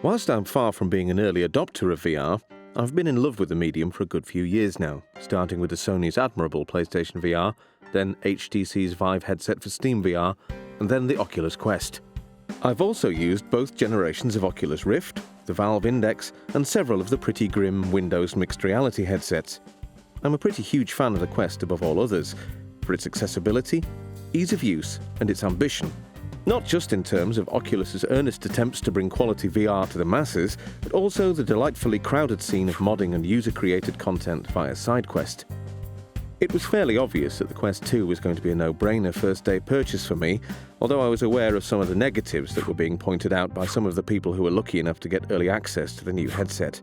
Whilst I'm far from being an early adopter of VR, I've been in love with the medium for a good few years now, starting with the Sony's admirable PlayStation VR, then HTC's Vive headset for Steam VR, and then the Oculus Quest. I've also used both generations of Oculus Rift, the Valve Index, and several of the pretty grim Windows mixed reality headsets. I'm a pretty huge fan of the Quest above all others, for its accessibility, ease of use, and its ambition. Not just in terms of Oculus's earnest attempts to bring quality VR to the masses, but also the delightfully crowded scene of modding and user-created content via SideQuest. It was fairly obvious that the Quest 2 was going to be a no-brainer first-day purchase for me, although I was aware of some of the negatives that were being pointed out by some of the people who were lucky enough to get early access to the new headset.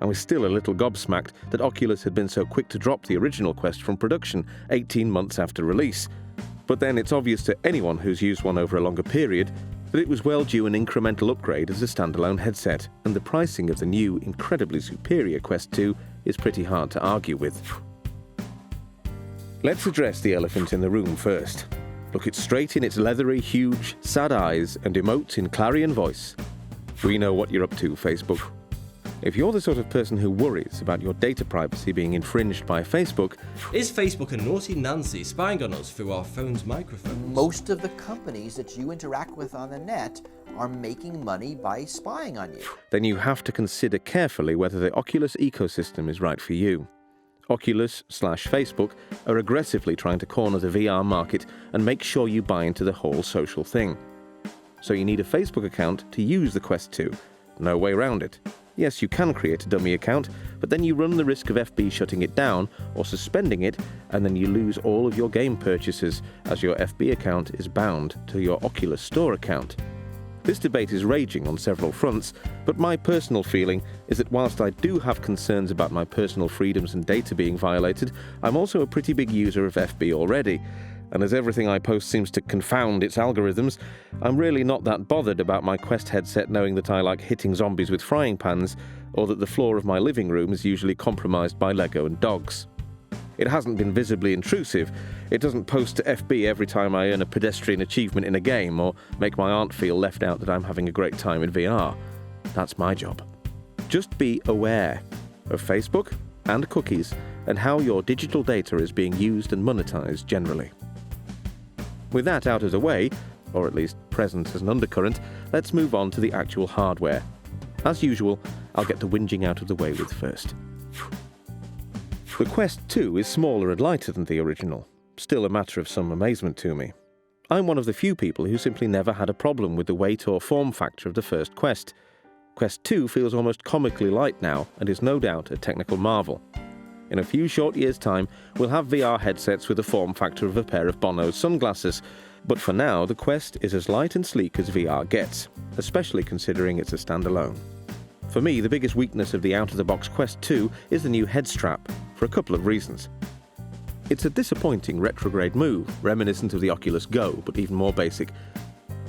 I was still a little gobsmacked that Oculus had been so quick to drop the original Quest from production 18 months after release. But then it's obvious to anyone who's used one over a longer period that it was well due an incremental upgrade as a standalone headset, and the pricing of the new, incredibly superior Quest 2 is pretty hard to argue with. Let's address the elephant in the room first. Look it straight in its leathery, huge, sad eyes and emote in clarion voice. We know what you're up to, Facebook. If you're the sort of person who worries about your data privacy being infringed by Facebook... Is Facebook a naughty Nancy spying on us through our phone's microphones? Most of the companies that you interact with on the net are making money by spying on you. Then you have to consider carefully whether the Oculus ecosystem is right for you. Oculus/Facebook are aggressively trying to corner the VR market and make sure you buy into the whole social thing. So you need a Facebook account to use the Quest 2. No way around it. Yes, you can create a dummy account, but then you run the risk of FB shutting it down or suspending it, and then you lose all of your game purchases, as your FB account is bound to your Oculus Store account. This debate is raging on several fronts, but my personal feeling is that whilst I do have concerns about my personal freedoms and data being violated, I'm also a pretty big user of FB already. And as everything I post seems to confound its algorithms, I'm really not that bothered about my Quest headset knowing that I like hitting zombies with frying pans, or that the floor of my living room is usually compromised by Lego and dogs. It hasn't been visibly intrusive. It doesn't post to FB every time I earn a pedestrian achievement in a game, or make my aunt feel left out that I'm having a great time in VR. That's my job. Just be aware of Facebook and cookies, and how your digital data is being used and monetized generally. With that out of the way, or at least present as an undercurrent, let's move on to the actual hardware. As usual, I'll get the whinging out of the way with first. The Quest 2 is smaller and lighter than the original, still a matter of some amazement to me. I'm one of the few people who simply never had a problem with the weight or form factor of the first Quest. Quest 2 feels almost comically light now and is no doubt a technical marvel. In a few short years' time, we'll have VR headsets with the form factor of a pair of Bono's sunglasses, but for now, the Quest is as light and sleek as VR gets, especially considering it's a standalone. For me, the biggest weakness of the out-of-the-box Quest 2 is the new head strap, for a couple of reasons. It's a disappointing retrograde move, reminiscent of the Oculus Go, but even more basic.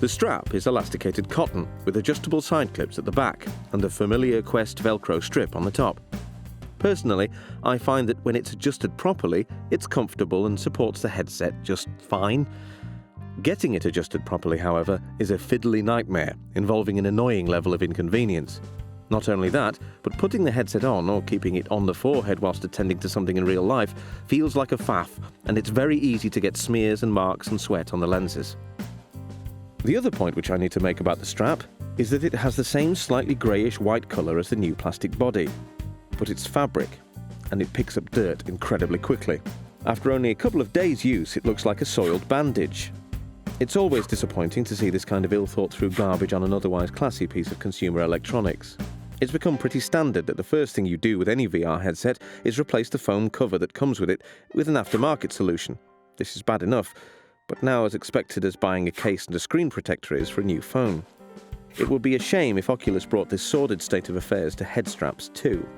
The strap is elasticated cotton, with adjustable side clips at the back, and the familiar Quest Velcro strip on the top. Personally, I find that when it's adjusted properly, it's comfortable and supports the headset just fine. Getting it adjusted properly, however, is a fiddly nightmare, involving an annoying level of inconvenience. Not only that, but putting the headset on or keeping it on the forehead whilst attending to something in real life feels like a faff, and it's very easy to get smears and marks and sweat on the lenses. The other point which I need to make about the strap is that it has the same slightly greyish white colour as the new plastic body. But it's fabric, and it picks up dirt incredibly quickly. After only a couple of days' use, it looks like a soiled bandage. It's always disappointing to see this kind of ill-thought-through garbage on an otherwise classy piece of consumer electronics. It's become pretty standard that the first thing you do with any VR headset is replace the foam cover that comes with it with an aftermarket solution. This is bad enough, but now as expected as buying a case and a screen protector is for a new phone. It would be a shame if Oculus brought this sordid state of affairs to head straps too.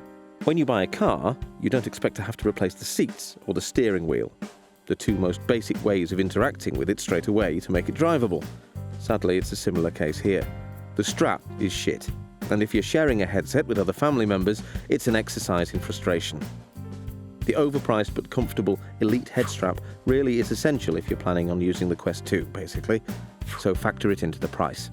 When you buy a car, you don't expect to have to replace the seats or the steering wheel, the two most basic ways of interacting with it straight away to make it drivable. Sadly, it's a similar case here. The strap is shit, and if you're sharing a headset with other family members, it's an exercise in frustration. The overpriced but comfortable Elite head strap really is essential if you're planning on using the Quest 2, basically, so factor it into the price.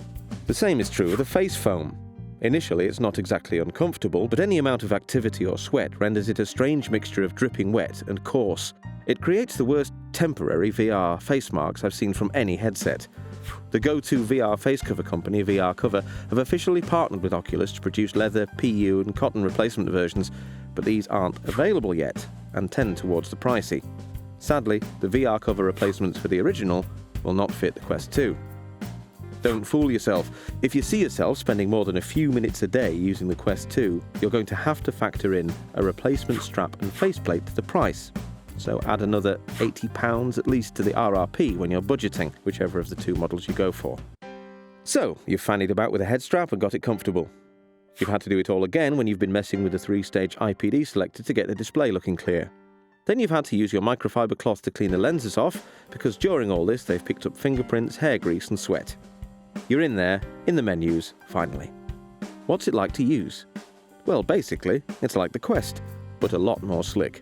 The same is true of the face foam. Initially, it's not exactly uncomfortable, but any amount of activity or sweat renders it a strange mixture of dripping wet and coarse. It creates the worst temporary VR face marks I've seen from any headset. The go-to VR face cover company, VR Cover, have officially partnered with Oculus to produce leather, PU and cotton replacement versions, but these aren't available yet and tend towards the pricey. Sadly, the VR Cover replacements for the original will not fit the Quest 2. Don't fool yourself. If you see yourself spending more than a few minutes a day using the Quest 2, you're going to have to factor in a replacement strap and faceplate to the price. So add another £80 at least to the RRP when you're budgeting, whichever of the two models you go for. So, you've fannied about with a head strap and got it comfortable. You've had to do it all again when you've been messing with the 3-stage IPD selector to get the display looking clear. Then you've had to use your microfiber cloth to clean the lenses off, because during all this they've picked up fingerprints, hair grease and sweat. You're in there, in the menus, finally. What's it like to use? Well, basically, it's like the Quest, but a lot more slick.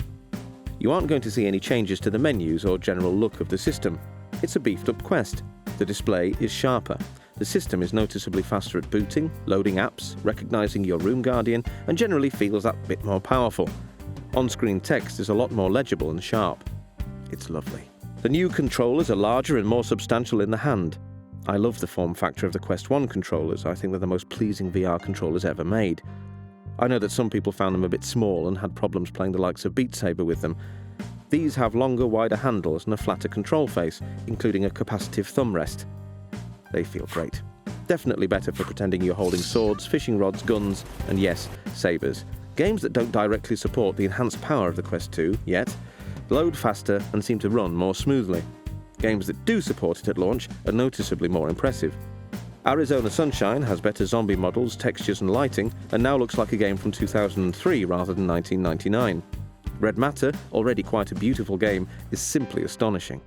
You aren't going to see any changes to the menus or general look of the system. It's a beefed-up Quest. The display is sharper. The system is noticeably faster at booting, loading apps, recognising your room guardian, and generally feels that bit more powerful. On-screen text is a lot more legible and sharp. It's lovely. The new controllers are larger and more substantial in the hand. I love the form factor of the Quest 1 controllers. I think they're the most pleasing VR controllers ever made. I know that some people found them a bit small and had problems playing the likes of Beat Saber with them. These have longer, wider handles and a flatter control face, including a capacitive thumb rest. They feel great. Definitely better for pretending you're holding swords, fishing rods, guns, and yes, sabers. Games that don't directly support the enhanced power of the Quest 2 yet load faster and seem to run more smoothly. Games that do support it at launch are noticeably more impressive. Arizona Sunshine has better zombie models, textures and lighting, and now looks like a game from 2003 rather than 1999. Red Matter, already quite a beautiful game, is simply astonishing.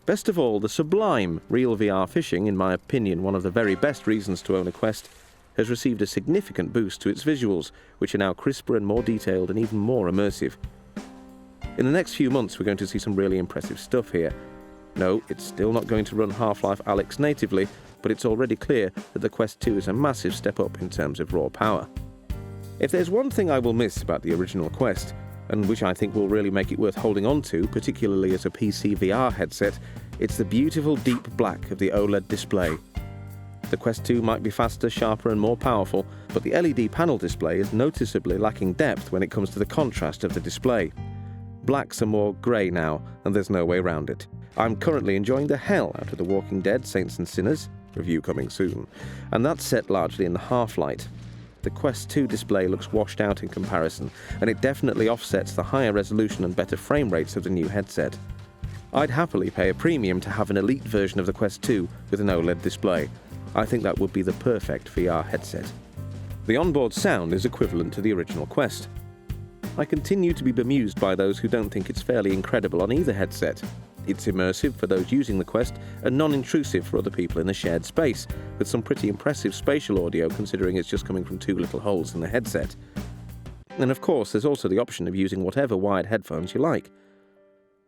Best of all, the sublime Real VR Fishing, in my opinion one of the very best reasons to own a Quest, has received a significant boost to its visuals, which are now crisper and more detailed and even more immersive. In the next few months we're going to see some really impressive stuff here. No, it's still not going to run Half-Life Alyx natively, but it's already clear that the Quest 2 is a massive step up in terms of raw power. If there's one thing I will miss about the original Quest, and which I think will really make it worth holding on to, particularly as a PC VR headset, it's the beautiful deep black of the OLED display. The Quest 2 might be faster, sharper and more powerful, but the LED panel display is noticeably lacking depth when it comes to the contrast of the display. Blacks are more grey now, and there's no way around it. I'm currently enjoying the hell out of The Walking Dead Saints and Sinners, review coming soon, and that's set largely in the half-light. The Quest 2 display looks washed out in comparison, and it definitely offsets the higher resolution and better frame rates of the new headset. I'd happily pay a premium to have an elite version of the Quest 2 with an OLED display. I think that would be the perfect VR headset. The onboard sound is equivalent to the original Quest. I continue to be bemused by those who don't think it's fairly incredible on either headset. It's immersive for those using the Quest and non-intrusive for other people in a shared space, with some pretty impressive spatial audio considering it's just coming from two little holes in the headset. And of course there's also the option of using whatever wired headphones you like.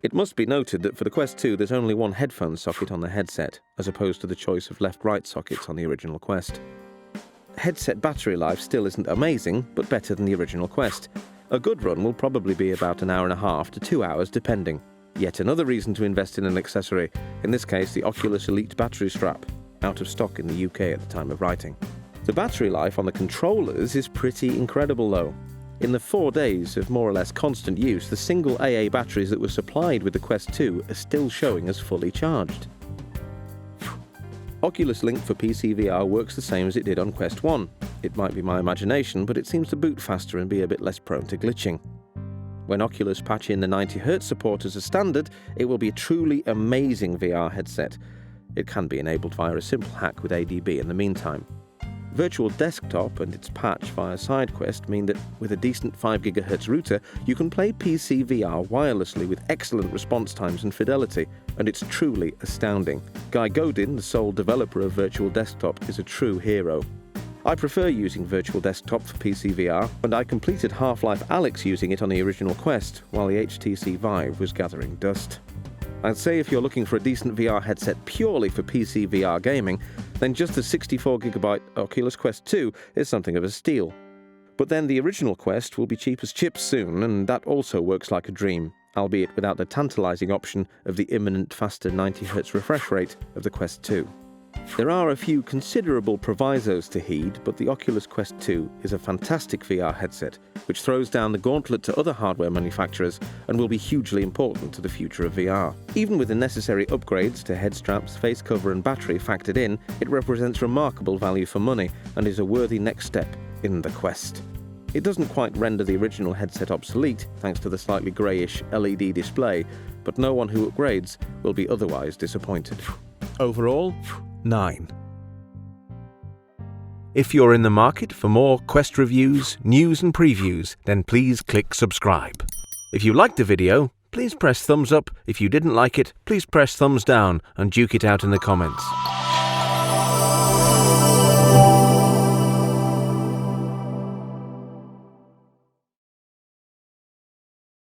It must be noted that for the Quest 2 there's only one headphone socket on the headset, as opposed to the choice of left-right sockets on the original Quest. Headset battery life still isn't amazing, but better than the original Quest. A good run will probably be about an hour and a half to 2 hours depending. Yet another reason to invest in an accessory, in this case the Oculus Elite battery strap, out of stock in the UK at the time of writing. The battery life on the controllers is pretty incredible though. In the 4 days of more or less constant use, the single AA batteries that were supplied with the Quest 2 are still showing as fully charged. Oculus Link for PC VR works the same as it did on Quest 1. It might be my imagination, but it seems to boot faster and be a bit less prone to glitching. When Oculus patch in the 90Hz support as a standard, it will be a truly amazing VR headset. It can be enabled via a simple hack with ADB in the meantime. Virtual Desktop and its patch via SideQuest mean that with a decent 5 GHz router, you can play PC VR wirelessly with excellent response times and fidelity, and it's truly astounding. Guy Godin, the sole developer of Virtual Desktop, is a true hero. I prefer using Virtual Desktop for PC VR, and I completed Half-Life Alyx using it on the original Quest, while the HTC Vive was gathering dust. I'd say if you're looking for a decent VR headset purely for PC VR gaming, then just the 64GB Oculus Quest 2 is something of a steal. But then the original Quest will be cheap as chips soon, and that also works like a dream, albeit without the tantalising option of the imminent faster 90Hz refresh rate of the Quest 2. There are a few considerable provisos to heed, but the Oculus Quest 2 is a fantastic VR headset, which throws down the gauntlet to other hardware manufacturers and will be hugely important to the future of VR. Even with the necessary upgrades to head straps, face cover and battery factored in, it represents remarkable value for money and is a worthy next step in the Quest. It doesn't quite render the original headset obsolete thanks to the slightly greyish LED display, but no one who upgrades will be otherwise disappointed. Overall, 9. If you're in the market for more Quest reviews, news and previews, then please click subscribe. If you liked the video, please press thumbs up. If you didn't like it, please press thumbs down and duke it out in the comments.